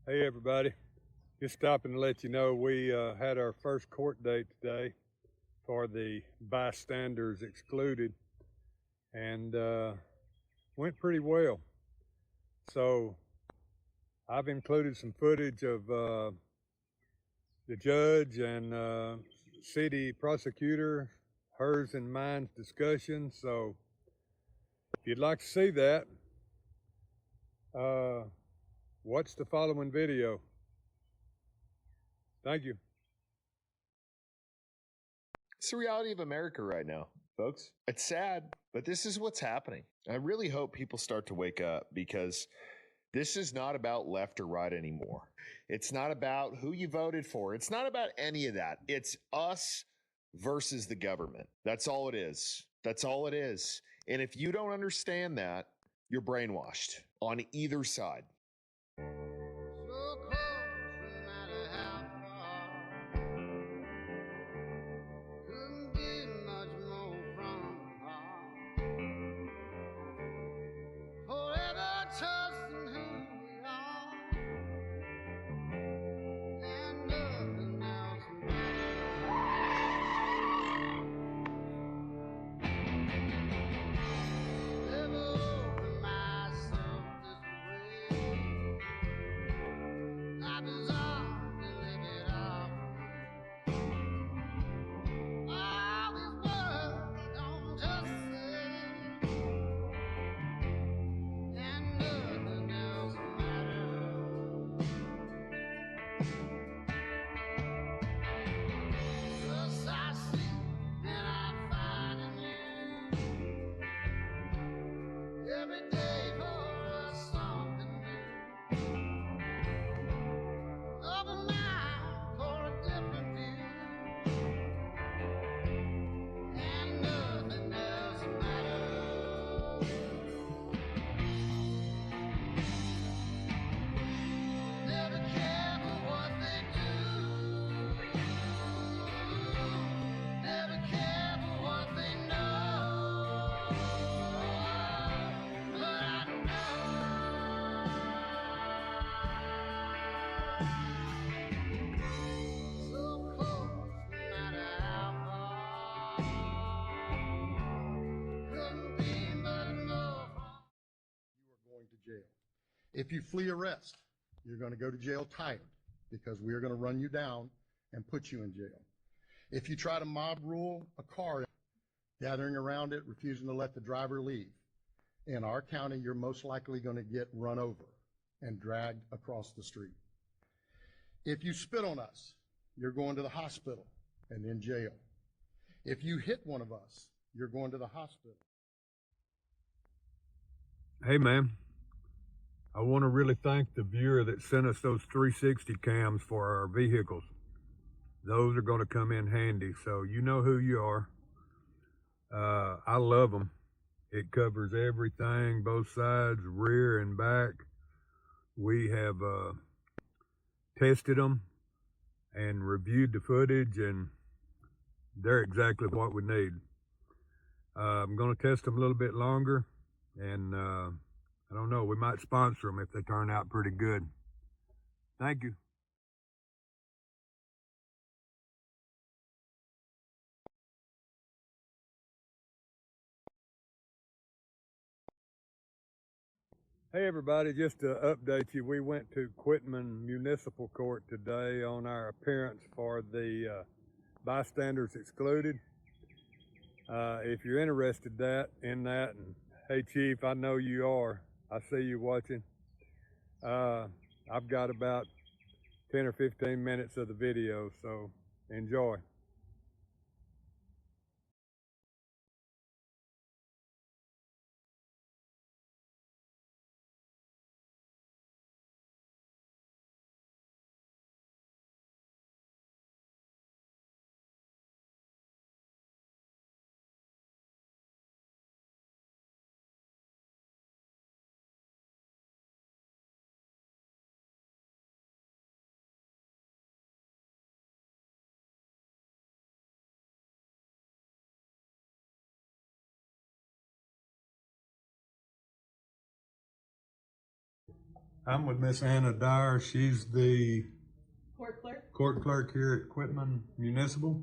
Hey everybody, just stopping to let you know we had our first court date today for the bystanders excluded, and went pretty well. So I've included some footage of the judge and city prosecutor, hers and mine's discussion. So if you'd like to see that, watch the following video. Thank you. It's the reality of America right now, folks. It's sad, but this is what's happening. I really hope people start to wake up because this is not about left or right anymore. It's not about who you voted for. It's not about any of that. It's us versus the government. That's all it is. That's all it is. And if you don't understand that, you're brainwashed on either side. Jail. If you flee arrest, you're going to go to jail tired because we are going to run you down and put you in jail. If you try to mob rule a car, gathering around it, refusing to let the driver leave, in our county, you're most likely going to get run over and dragged across the street. If you spit on us, you're going to the hospital and in jail. If you hit one of us, you're going to the hospital. Hey man, I want to really thank the viewer that sent us those 360 cams for our vehicles. Those are going to come in handy, so you know who you are. I love them. It covers everything, both sides, rear and back. We have tested them and reviewed the footage, and they're exactly what we need. I'm going to test them a little bit longer, and I don't know, we might sponsor them if they turn out pretty good. Thank you. Hey everybody, just to update you, we went to Quitman Municipal Court today on our appearance for the bystanders excluded. If you're interested in that, and hey Chief, I know you are. I see you watching. I've got about 10 or 15 minutes of the video, so enjoy. I'm with Miss Anna Dyer. She's the Court clerk? court clerk here at Quitman Municipal.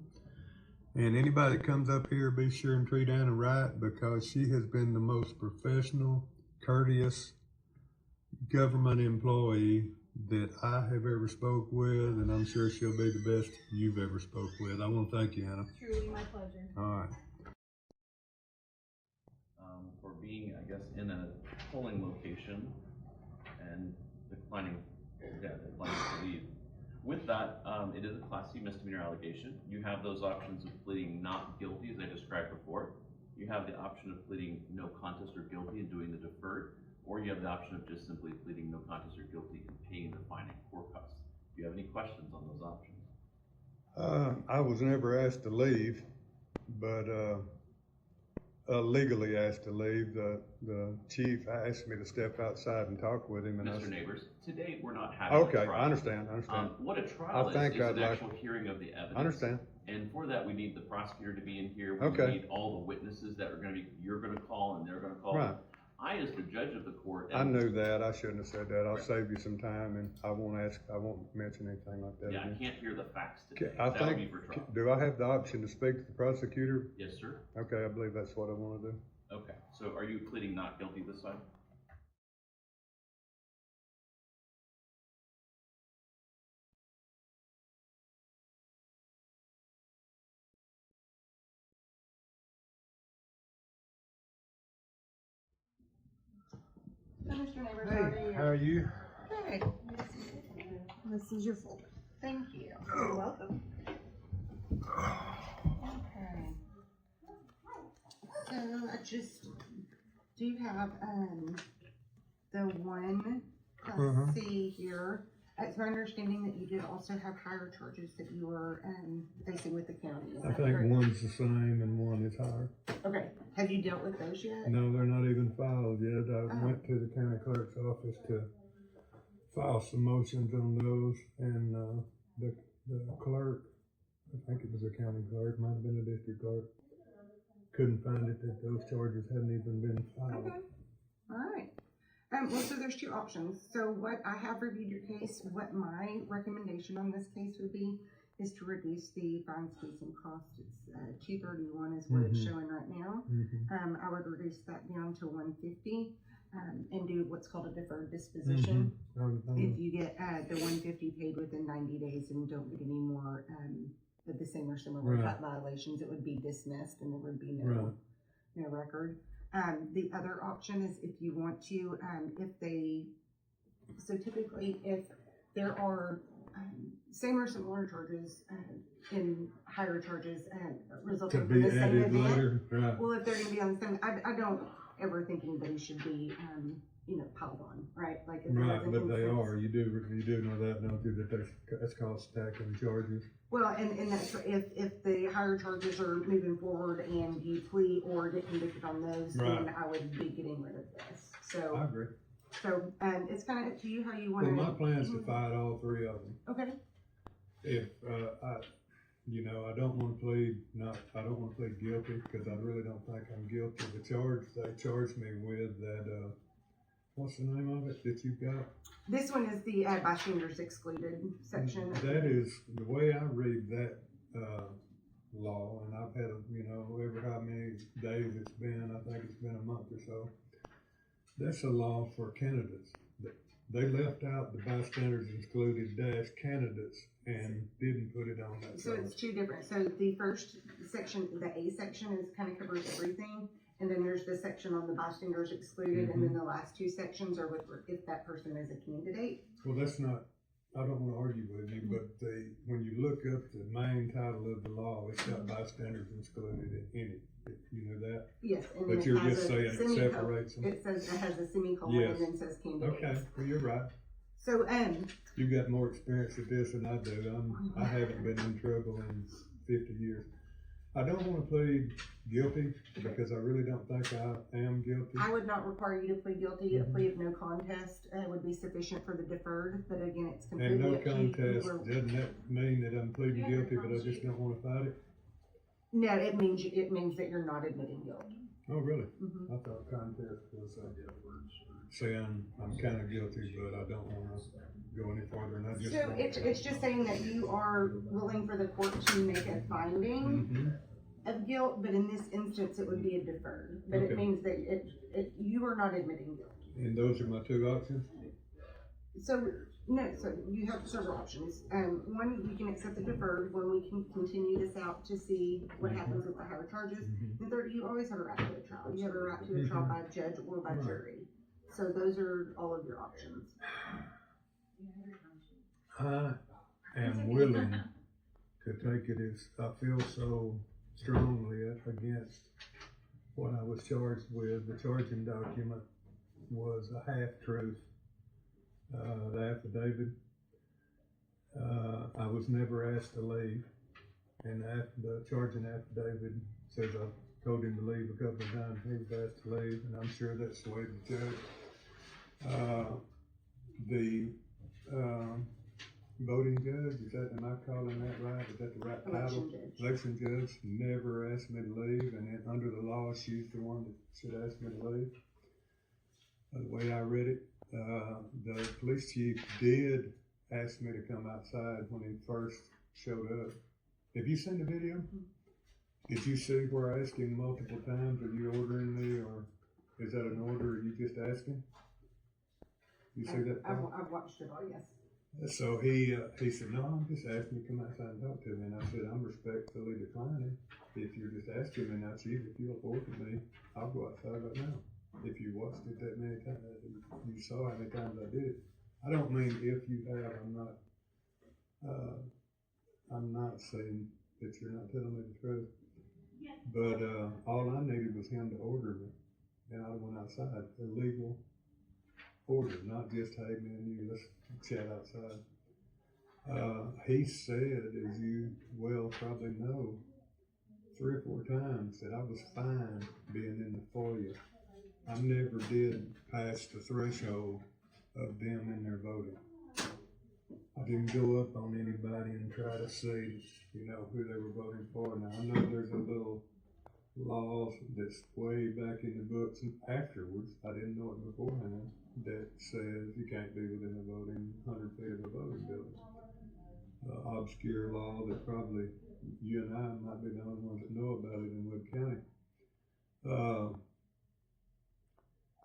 And anybody that comes up here, be sure and treat Anna right, because she has been the most professional, courteous government employee that I have ever spoke with, and I'm sure she'll be the best you've ever spoke with. I want to thank you, Anna. Truly my pleasure. All right. For being, I guess, in a polling location and declining to leave. With that, it is a Class C misdemeanor allegation. You have those options of pleading not guilty, as I described before. You have the option of pleading no contest or guilty and doing the deferred, or you have the option of just simply pleading no contest or guilty and paying the fine in court costs. Do you have any questions on those options? I was never asked to leave, but legally asked to leave. The chief asked me to step outside and talk with him, and I Mr. said, Neighbors, today we're not having a okay, trial. I understand. What a trial I is think I'd an like- actual hearing of the evidence. I understand. And for that, we need the prosecutor to be in here. We Okay. need all the witnesses that are gonna be, you're gonna call and they're gonna call. Right. I, as the judge of the court. I knew that. I shouldn't have said that. I'll save you some time, and I won't mention anything like that Yeah, I again. can't hear the facts today. I That would be think, for trial. do I have the option to speak to the prosecutor? Yes, sir. Okay, I believe that's what I want to do. Okay, so are you pleading not guilty this time? So, Mr. Neighbors, how are you? How are you? Good. This is your folder. Thank you. You're welcome. Okay. So I just do have, the one Class C here. It's my understanding that you did also have higher charges that you were, facing with the county. Is I that think correct? one's the same and one is higher. Okay. Have you dealt with those yet? No, they're not even filed yet. I went to the county clerk's office to file some motions on those, and the clerk, I think it was a county clerk, might have been a district clerk, couldn't find it that those charges hadn't even been filed. Okay. All right. Well, so there's two options. So what I have reviewed your case, what my recommendation on this case would be is to reduce the fines, fees, and costs. It's $231 is what it's showing right now. I would reduce that down to $150 and do what's called a deferred disposition. If you get the $150 paid within 90 days and don't get any more of the same or similar violations, it would be dismissed and there would be no record. The other option is if you want to, so typically if there are same or similar charges and higher charges resulting from the same event, well, if they're going to be on the same, I don't ever think anybody should be, piled on, right? Like if Right, but they are. You do know that, don't you? That that's called stacking charges. Well, and that's if the higher charges are moving forward and you plea or get convicted on those, then I would be getting rid of this. So I agree. So it's kind of up to you how you want Well, to. my plan is to fight all three of them. Okay. If I don't want to plead guilty because I really don't think I'm guilty. The charge they charged me with, that what's the name of it that you've got? This one is the bystanders excluded section. That is the way I read that law, and I've had ever how many days it's been. I think it's been a month or so. That's a law for candidates. They left out the bystanders excluded candidates and didn't put it on that. So it's two different. So the first section, the A section, is kind of covers everything, and then there's the section on the bystanders excluded, and then the last two sections are with if that person is a candidate. Well, that's not. I don't want to argue with you, but when you look up the main title of the law, it's got bystanders excluded in it. You know that? Yes. And But then you're it has just a saying it semicolon. separates them. It says it has a semicolon Yes. and then says candidates. Okay, well, you're right. So You've got more experience at this than I do. I haven't been in trouble in 50 years. I don't want to plead guilty because I really don't think I am guilty. I would not require you to plead guilty. A plea of no contest would be sufficient for the deferred, but again, it's completely. And no up to you. contest, doesn't that mean that I'm pleading guilty, but I just don't want to fight it? No, it means that you're not admitting guilt. Oh, really? Mhm. I thought contest was saying I'm kind of guilty, but I don't want to go any farther, and I just. So it's just saying that you are willing for the court to make a finding Mhm. of guilt, but in this instance, it would be a deferred. But Okay. it means that you are not admitting guilt. And those are my two options? So, no, so you have several options. One, we can accept the deferred, when we can continue this out to see what happens with the higher charges. Mhm. And third, you always have a right to a trial. You have a right to a trial by judge or by Right. jury. So those are all of your options. I am willing to take it as I feel so strongly against what I was charged with. The charging document was a half-truth. The affidavit, I was never asked to leave, and the charging affidavit says I told him to leave a couple of times. He was asked to leave, and I'm sure that swayed the judge. The voting judge, am I calling that right? Is that the right title? Election judge. Election judge never asked me to leave, and then under the law, she's the one that should ask me to leave. The way I read it, the police chief did ask me to come outside when he first showed up. Have you seen the video? Did you see where I asked him multiple times, are you ordering me, or is that an order, or are you just asking? You see that part? I've watched it all, yes. So he said, no, I'm just asking you to come outside and talk to me. And I said, I'm respectfully declining. If you're just asking me now, chief, if you'll order me, I'll go outside right now. If you watched it that many times, you saw how many times I did it. I don't mean if you have, I'm not saying that you're not telling me the truth. But all I needed was him to order me. And I went outside. A legal order, not just, hey man, let's chat outside. He said, as you well probably know, 3 or 4 times that I was fine being in the foyer. I never did pass the threshold of them in their voting. I didn't go up on anybody and try to see, who they were voting for. Now, I know there's a little law that's way back in the books afterwards. I didn't know it beforehand, that says you can't be within a voting 100 feet of a voting building. Obscure law that probably you and I might be the only ones that know about it in Wood County.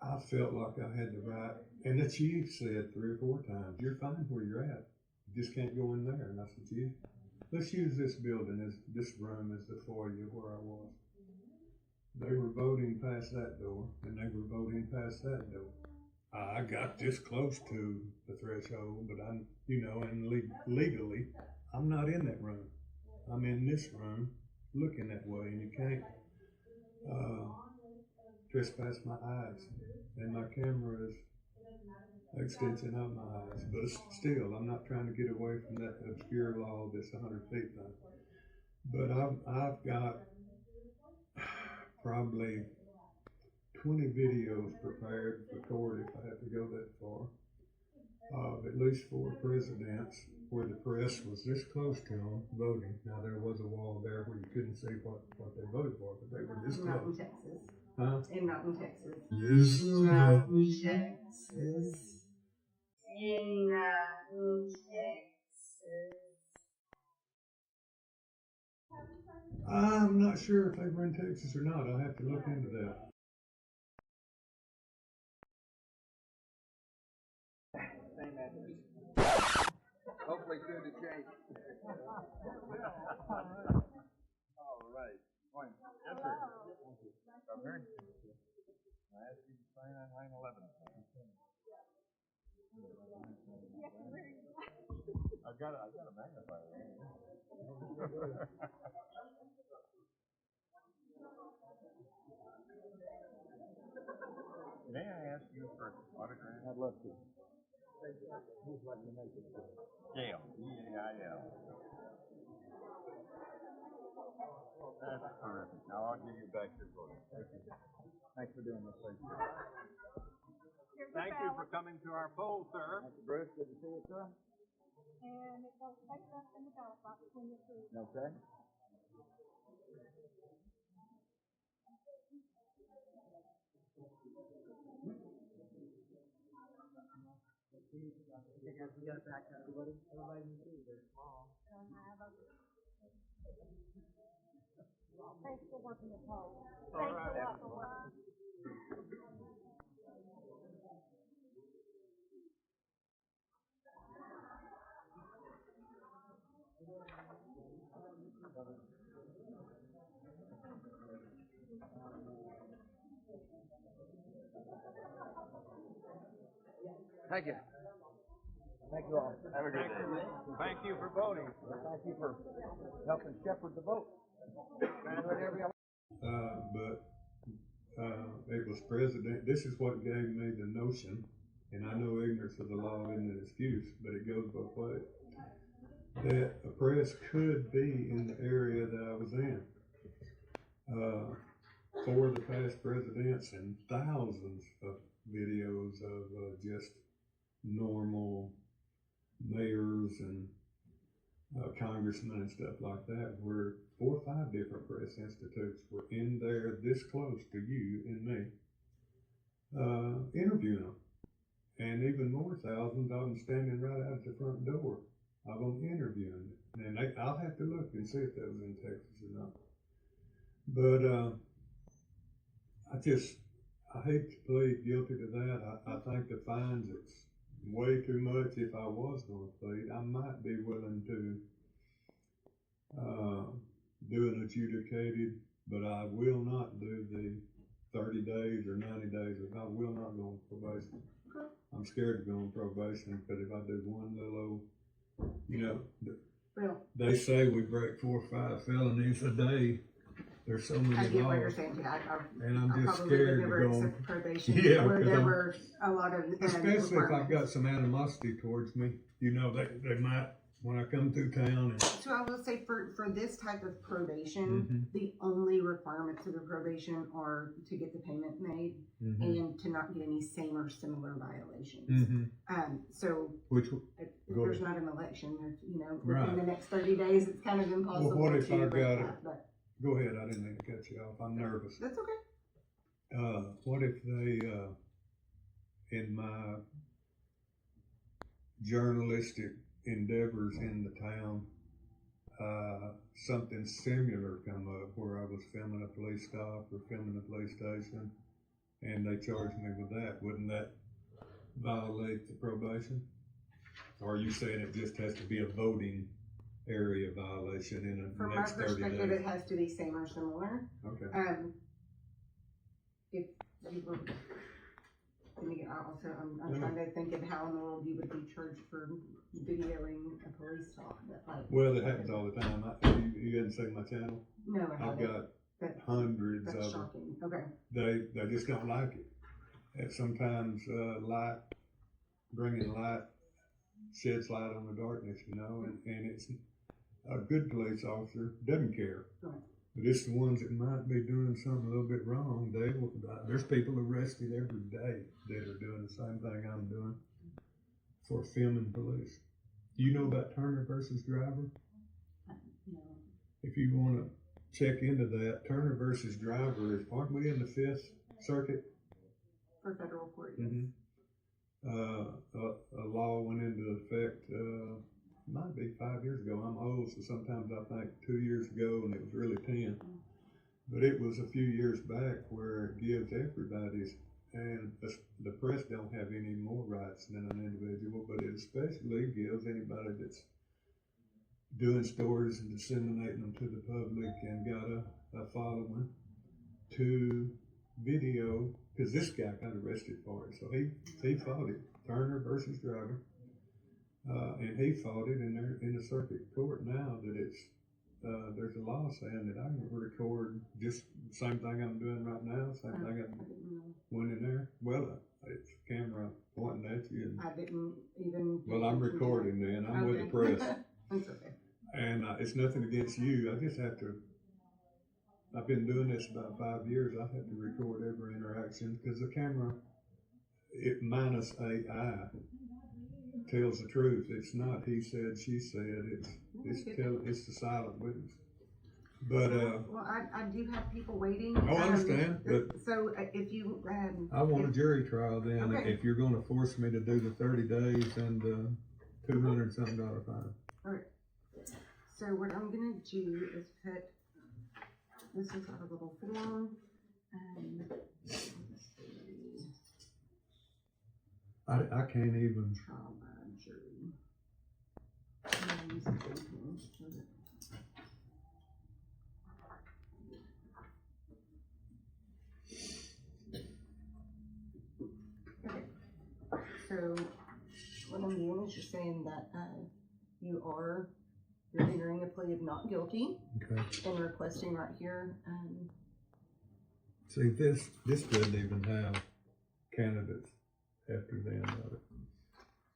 I felt like I had the right, and the chief said 3 or 4 times, you're fine where you're at, you just can't go in there. And I said, chief, let's use this building, this room as the foyer where I was. They were voting past that door, and they were voting past that door. I got this close to the threshold, but and legally, I'm not in that room. I'm in this room looking that way, and you can't trespass my eyes. And my camera is an extension of my eyes, but still, I'm not trying to get away from that obscure law that's 100 feet now. But I've got probably 20 videos prepared for court if I have to go that far, of at least 4 presidents where the press was this close to them voting. Now, there was a wall there where you couldn't see what they voted for, but they were this Not in close. Texas. Huh? And not in Texas. Yes. Not in Texas. In Texas. I'm not sure if they were in Texas or not. I'll have to look into that. Hopefully soon to change. All right. Morning. Yes, sir. Governor, I asked you to sign on 9/11. I've got a magnifier. May I ask you for an autograph? I'd love to. Who's letting you make it? Gail, E-A-I-L. That's terrific. Now I'll give you back your vote. Thanks for doing this. Thank you for coming to our poll, sir. Thank you, Bruce. Good to see you, sir. And it goes right up in the ballot box when you're through. Okay. I guess we got it back to everybody. Everybody can see they're small. Thanks for working the pole. All Thanks right. a lot for working. Thank you. Thank you all. Have a good day. Thank you for voting. Thank you for helping shepherd the vote. It was president. This is what gave me the notion, and I know ignorance of the law isn't an excuse, but it goes both ways. That a press could be in the area that I was in for the past presidents, and thousands of videos of just normal mayors and congressmen and stuff like that, where 4 or 5 different press institutes were in there this close to you and me, interviewing them. And even more, thousands of them standing right out the front door of them interviewing them. And I'll have to look and see if that was in Texas or not. But I hate to plead guilty to that. I think the fines, it's way too much. If I was going to plead, I might be willing to do an adjudicated, but I will not do the 30 days or 90 days. I will not go on probation. I'm scared to go on probation, but if I do one little old, they say we break 4 or 5 felonies a day. There's so many I get what you're laws, saying, yeah, and I'm just probably scared to never go on. accept probation, Yeah, where because there I'm- were a lot of. Especially if I've got some animosity towards me, they might, when I come through town and. So I will say for this type of probation, Mhm. the only requirements of the probation are to get the payment made Mhm. and to not get any same or similar violations. Mhm. So Which, if Go there's ahead. not an election, within Right. the next 30 days, it's kind of impossible what if to I break got that, but go ahead, I didn't mean to cut you off, I'm nervous. that's okay. What if they, in my journalistic endeavors in the town, something similar come up where I was filming a police stop or filming a police station, and they charged me with that? Wouldn't that violate the probation? Or are you saying it just has to be a voting area violation in the From my next 30 perspective, days? it has to be same or similar. Okay. If you were, I'm trying to think of how in the world you would be charged for videoing a police stop, but like. Well, it happens all the time. You hadn't seen my channel? No, I I've haven't. got That- hundreds That's of them. shocking, okay. They just don't like it. And sometimes bringing light sheds light on the darkness, and it's a good police officer doesn't care. Right. But it's the ones that might be doing something a little bit wrong. There's people arrested every day that are doing the same thing I'm doing for filming police. Do you know about Turner versus Driver? No. If you want to check into that, Turner versus Driver aren't we in the 5th Circuit? For federal court, yes. Mm-hmm. A law went into effect, might be 5 years ago. I'm old, so sometimes I think 2 years ago, and it was really 10. But it was a few years back where it gives everybody's, and the press don't have any more rights than an individual, but it especially gives anybody that's doing stories and disseminating them to the public and got a following to video, because this guy got arrested for it. So he fought it, Turner versus Driver, and he fought it, and they're in the circuit court now that it's there's a law saying that I can record just the same thing I'm doing right now, same thing I went in there. Well, it's camera pointing at you. And, I didn't even. well, I'm recording then. I'm with the press. That's okay. And it's nothing against you. I just have to. I've been doing this about 5 years. I have to record every interaction because the camera, it minus AI, tells the truth. It's not he said, she said. It's the silent witness. But, Well, I do have people waiting. Oh, I understand, but- So if you, I want a jury trial then, Okay. if you're gonna force me to do the 30 days and, $200 something fine. Alright, so what I'm gonna do is put, this is our little form, and let's see, I can't even, trial by jury. I'm gonna use the same thing, so that- Okay, so what I'm doing is just saying that, you're entering a plea of not guilty okay. and requesting right here, See, this doesn't even have candidates after the end of it.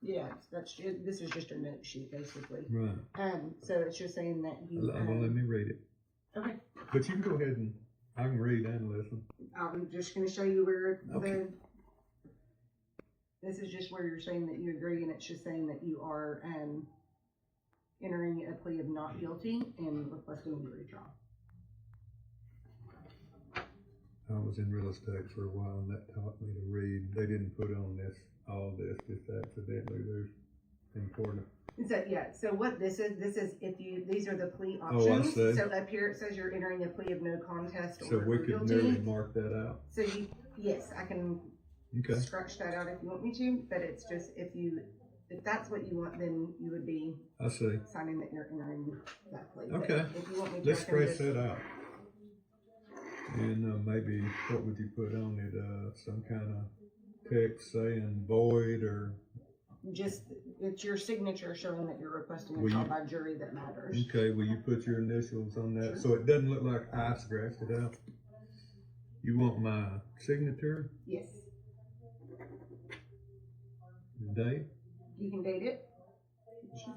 yeah, this is just a note sheet, basically. Right. So it's just saying that you, Well, let me read it. okay, But you can go ahead and, I can read and listen. I'm just gonna show you where Okay. this is just where you're saying that you agree, and it's just saying that you are, entering a plea of not guilty and requesting a jury trial. I was in real estate for a while and that taught me to read. They didn't put on this, all this, just accidentally. There's important. So what this is if you, these are the plea Oh, I options. see. So up here it says you're entering a plea of no contest So or we could guilty. merely mark that out. So yes, I can Okay. scratch that out if you want me to, but it's just, if that's what you want, then you would be I see. signing that you're entering that plea. But Okay. if you want me to, Let's I can scratch just- that out. And maybe, what would you put on it? Some kind of text saying void or, Just, it's your signature showing that you're requesting a Will trial you- by jury that matters. okay, will you put your initials on that? Sure. So it doesn't look like I scratched it out. You want my signature, Yes, date? you can date it.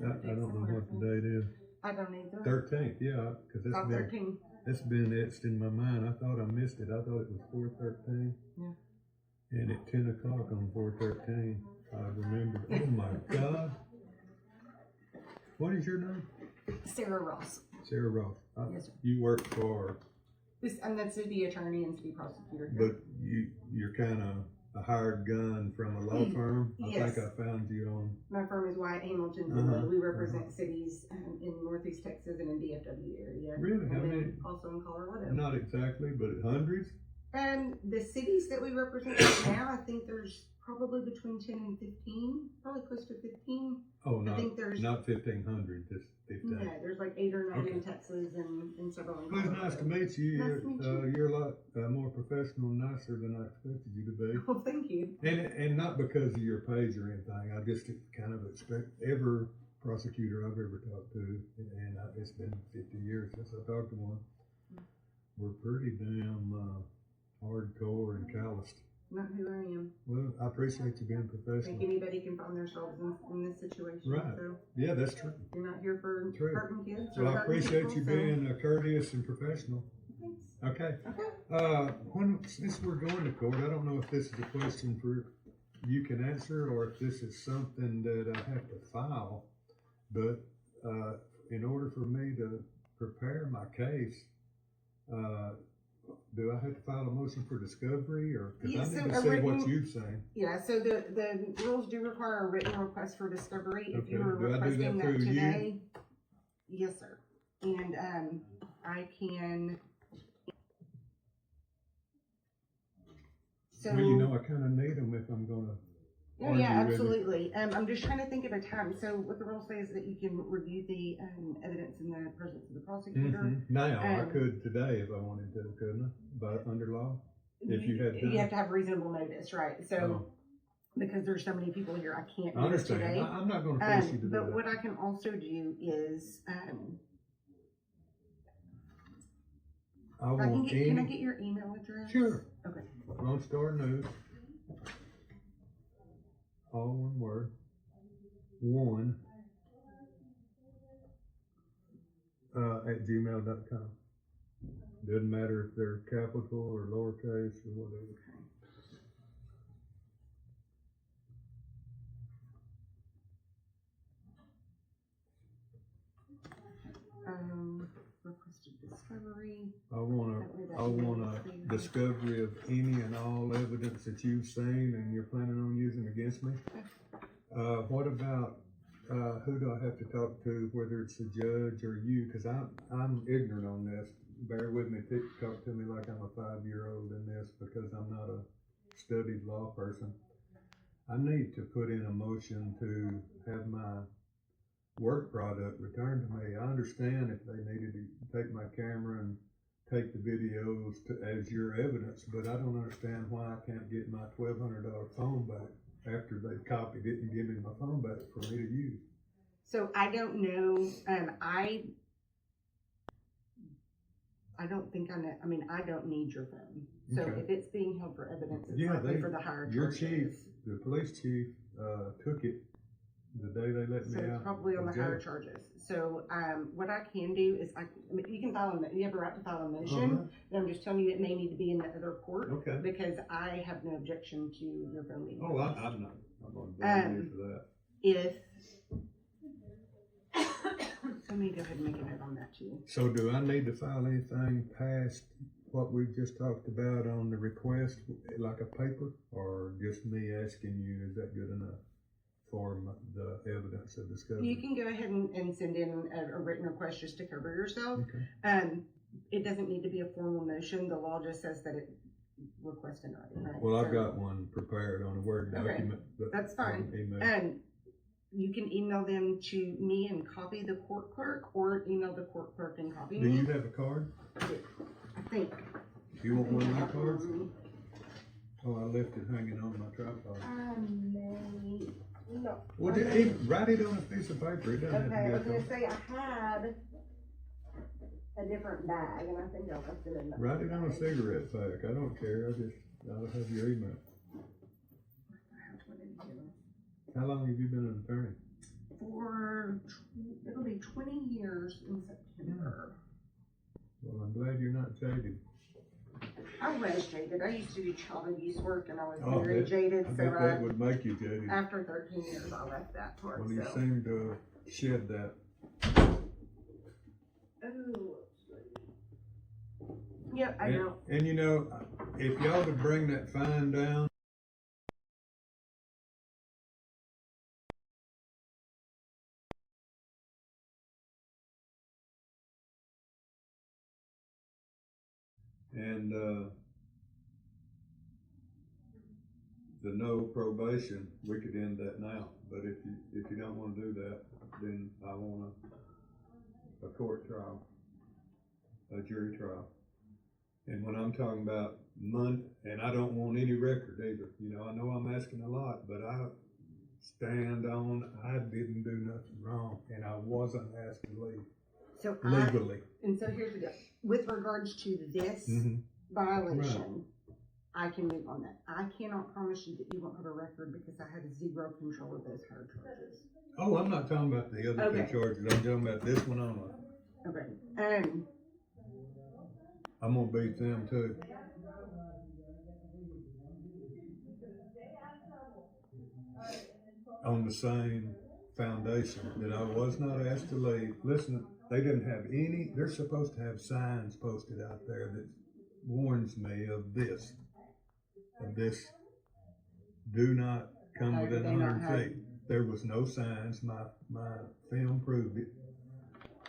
I don't know what the date is. I don't either. 13th, yeah, because About 13. that's been etched in my mind. I thought I missed it. I thought it was 4/13. Yeah. And at 10 o'clock on 4/13, I remembered. Oh my God! What is your name? Sarah Ross. Sarah Ross. Yes, sir. You work for, I'm the city attorney and city prosecutor. but you're kind of a hired gun from a law firm. Yes. I think I found you on. My firm is Wyatt Hamilton. Uh-huh, We represent cities in Northeast Texas and in DFW area. Really? How And then many? also in Colorado. Not exactly, but hundreds. And the cities that we represent right now, I think there's probably between 10 and 15, probably close to 15. Oh, I not think there's, not 1,500. Just 15. no, there's like 8 or 9 Okay. in Texas and several in Well, it's Colorado. nice to meet you. Nice to meet you. You're a lot more professional and nicer than I expected you to be. Well, thank you. And not because of your page or anything. I just kind of expect every prosecutor I've ever talked to, and it's been 50 years since I talked to one. We're pretty damn hardcore and calloused. Not who I am. Well, I appreciate you being I think professional. anybody can find themselves in this situation. Right. So Yeah, that's true. you're not here for True. hurting kids. So or I hurting appreciate people, you so being courteous and professional. thanks. Okay. Okay. Since we're going to court, I don't know if this is a question for you can answer or if this is something that I have to file. But in order for me to prepare my case, do I have to file a motion for discovery or because Yeah, I so need to a see what written- you've seen? Yeah, so the rules do require a written request for discovery. If Okay, you were do I do that requesting that through you? today. Yes, sir. And I can. So. Well, you know, I kind of need them if I'm gonna. Oh, yeah, argue with you. absolutely. I'm just trying to think of a time. So what the rule says that you can review the evidence in the presence of the prosecutor. Mhm. Now, I Um, could today if I wanted to, couldn't I? But under law? If you had You time. have to have reasonable notice, right? So, Oh. because there's so many people here, I can't I do it understand. today. I'm not gonna force you to do But that. what I can also do is, I I can want can I any, get your email address? sure, Okay. Lone Star News. All one word. One. At gmail.com. Doesn't matter if they're capital or lowercase or whatever. Requested discovery. discovery. I want a discovery of any and all evidence that you've seen and you're planning on using against me. What about, who do I have to talk to, whether it's a judge or you? Cause I'm ignorant on this. Bear with me, talk to me like I'm a 5-year-old in this because I'm not a studied law person. I need to put in a motion to have my work product returned to me. I understand if they needed to take my camera and take the videos as your evidence, but I don't understand why I can't get my $1,200 phone back after they copied it and give me my phone back for me to use. So I don't know, I don't think I know, I mean, I don't need your phone. So Okay. if it's being held for evidence, it's Yeah, likely for the higher your charges. chief, the police chief, took it the day they let So me it's out. probably on the of jail. higher charges. So, what I can do is I mean, you can file you have a right to file a motion. And I'm just telling you it may need to be in the other court. Okay. Because I have no objection to your phone being Oh, released. I'm not. I'm gonna blame you for that. If, let me go ahead and make a note on that too. So do I need to file anything past what we've just talked about on the request, like a paper, or just me asking you, is that good enough for the evidence of discovery? You can go ahead and send in a written request just to cover yourself. Okay. It doesn't need to be a formal motion. The law just says that it requests in writing, right? Well, I've So- got one prepared on a Word Okay, document. But that's fine. email. You can email them to me and copy the court clerk, or email the court clerk and copy Do me. you have a card? I think. You want one of my I cards? may. Oh, I left it hanging on my tripod. No. Well, write it on a piece of paper. It doesn't Okay, I have was to be gonna say I had a different bag, and I think I left it in the. write it on a cigarette pack. I don't care. I'll have your email. How long have you been an attorney? It'll be 20 years in September. Well, I'm glad you're not jaded. I was jaded. I used to do child abuse work, and I was Oh, very jaded. I So bet that would make you jaded. after 13 years, I left that part. Well, you So. seem to shed that. Oh. Yeah, I know. And you know, if y'all to bring that fine down, and the no probation, we could end that now. But if you don't want to do that, then I want a court trial, a jury trial. And when I'm talking about money, and I don't want any record either. You know, I know I'm asking a lot, but I stand on I didn't do nothing wrong, and I wasn't asked to leave So legally. and so here's the deal. With regards to this violation, I can move on that. I cannot promise you that you won't have a record because I had zero control of those higher charges. Oh, I'm not talking about the other Okay. two charges. I'm talking about this one only. Okay. I'm gonna beat them too. On the same foundation that I was not asked to leave. Listen, they didn't have any, they're supposed to have signs posted out there that warns me of this. Do not come Okay, within but they not 100 have- feet. There was no signs, my film proved it.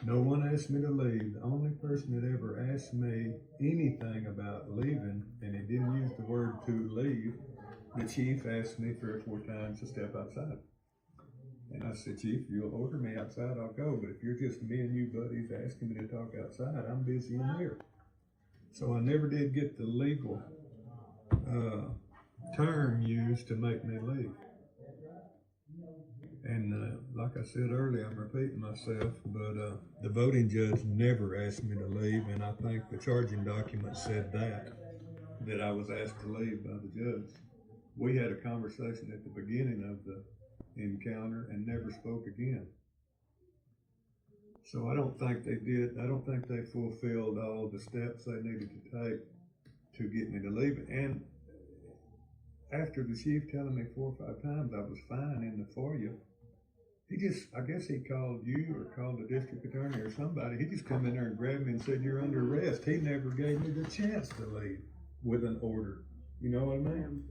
No one asked me to leave. The only person that ever asked me anything about leaving, and it didn't use the word to leave, the chief asked me 3 or 4 times to step outside. And I said, Chief, you'll order me outside, I'll go. But if you're just me and you buddies asking me to talk outside, I'm busy in here. So I never did get the legal term used to make me leave. And like I said earlier, I'm repeating myself, but the voting judge never asked me to leave, and I think the charging document said that I was asked to leave by the judge. We had a conversation at the beginning of the encounter and never spoke again. So I don't think they did. I don't think they fulfilled all the steps they needed to take to get me to leave. And after the chief telling me 4 or 5 times I was fine in the foyer, I guess he called you or called the district attorney or somebody. He just come in there and grabbed me and said, "You're under arrest." He never gave me the chance to leave with an order. You know what I mean?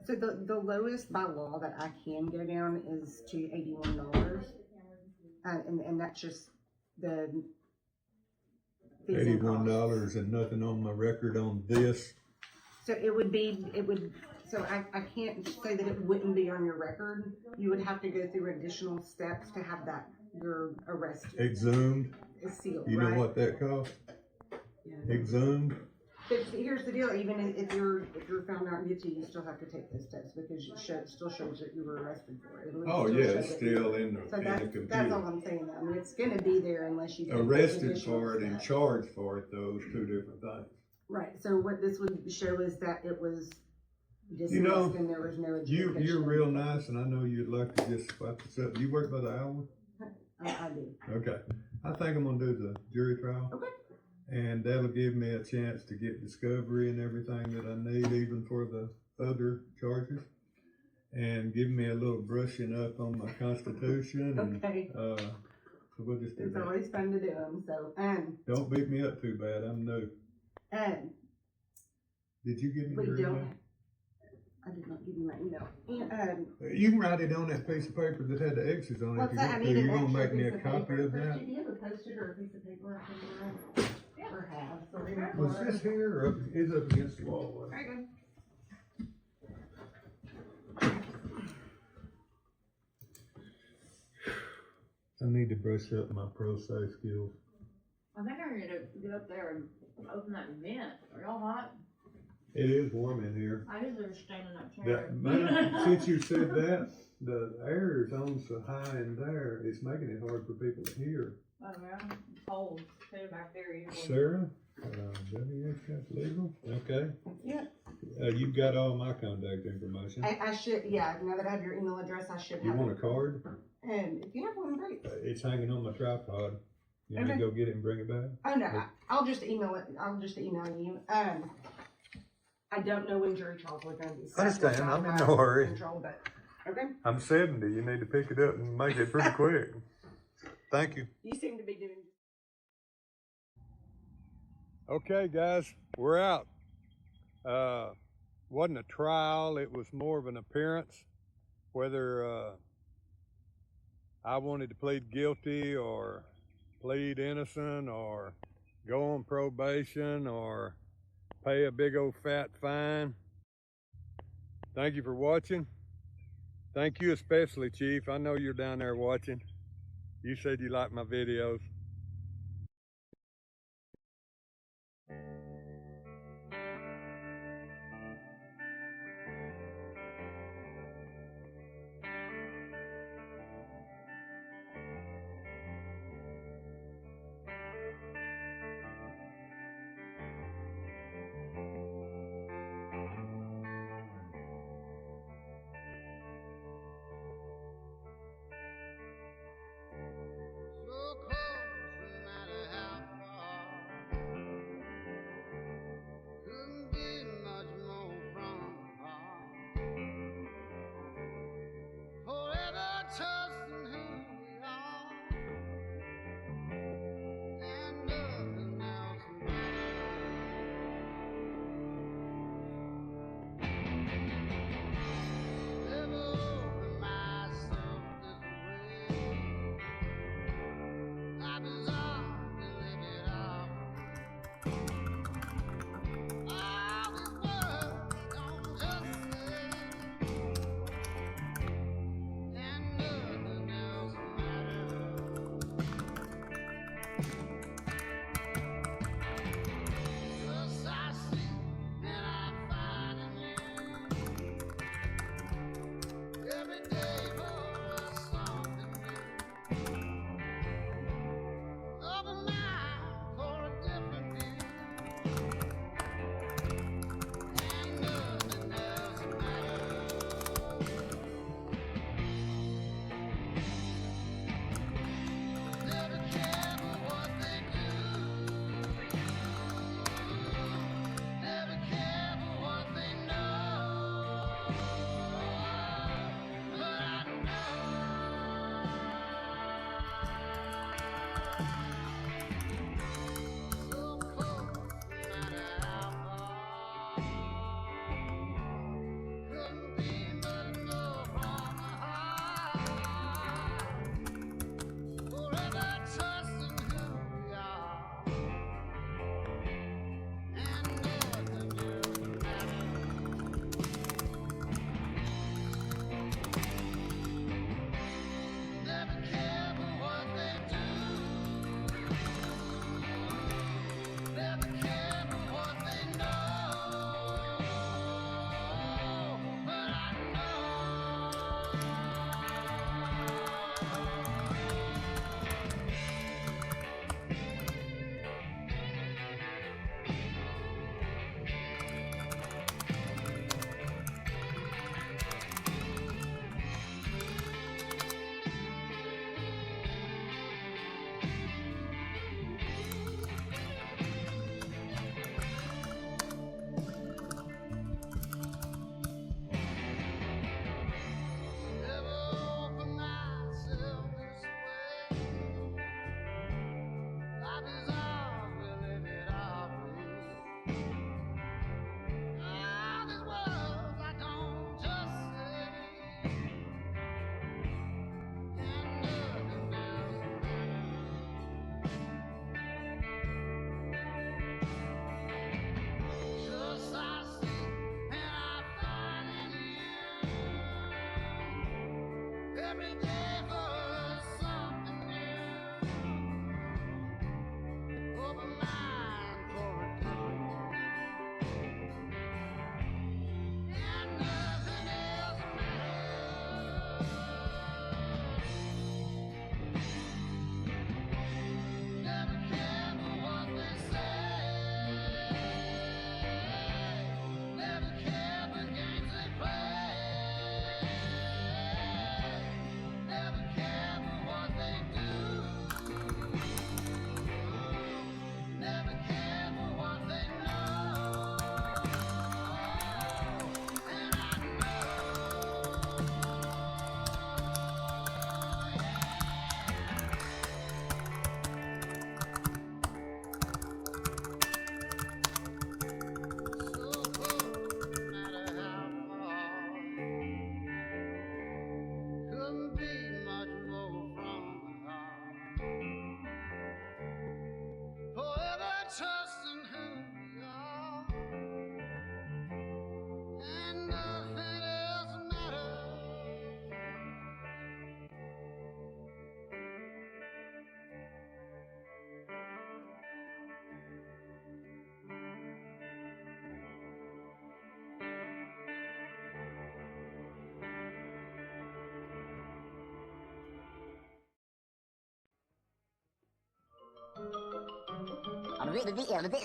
So the lowest by law that I can go down is to $81. And that's just the fees and costs. $81 and nothing on my record on this. So so I can't say that it wouldn't be on your record. You would have to go through additional steps to have your arrest Exhumed. is sealed, You right? know what that costs? Yeah. Exhumed. But here's the deal, even if you're found out guilty, you still have to take those steps because it still shows that you were arrested for it. Oh yeah, it's still in the So computer. that's all I'm saying. I mean, it's gonna be there unless you take Arrested additional for it and steps. charged for it, those two different things. Right, so what this would show is that it was dismissed You know, and there was no adjudication. You're real nice, and I know you'd like to just spot this up. You work by the hour? I do. Okay. I think I'm gonna do the jury trial. Okay. And that'll give me a chance to get discovery and everything that I need, even for the other charges. And give me a little brushing up on my constitution. And, Okay. so we'll just do It's that. always fun to do them, so, Don't beat me up too bad, I'm new. Did you give me we your don't, email? I did not give you my email. And, You can write it on that piece of paper that had the X's on it if what's you that? I want need to. an You're gonna extra make me a piece of copy paper. of that? Christy, do you have a post-it or a piece of paper I can write? Or have, so we don't Was blur. this here or is up against the wall? Very good. I need to brush up my pro se skills. I think I need to get up there and open that vent. Are y'all hot? It is warm in here. I usually just stand in that chair. That, man, since you said that, the air is on so high in there, it's making it hard for people to hear. Oh, yeah, it's cold. Stay back there usually. Sarah, WHS Legal, okay. Yeah. You've got all my contact information. I should, yeah, now that I have your email address, I should You have want a it. card? And if you have one, great. It's hanging on my tripod. You want me Okay. to go get it and bring it back? Oh, no, I'll just email it, I'll just email you. I don't know when jury trials are gonna be. set, Understand, which I'm in have no hurry. control, but, okay, I'm 70. You need to pick it up and make it pretty quick. Thank you. you seem to be doing. Okay, guys, we're out. Wasn't a trial, it was more of an appearance. Whether I wanted to plead guilty or plead innocent or go on probation or pay a big old fat fine. Thank you for watching. Thank you especially, Chief. I know you're down there watching. You said you liked my videos. So cold.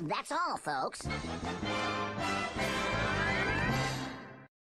That's all, folks.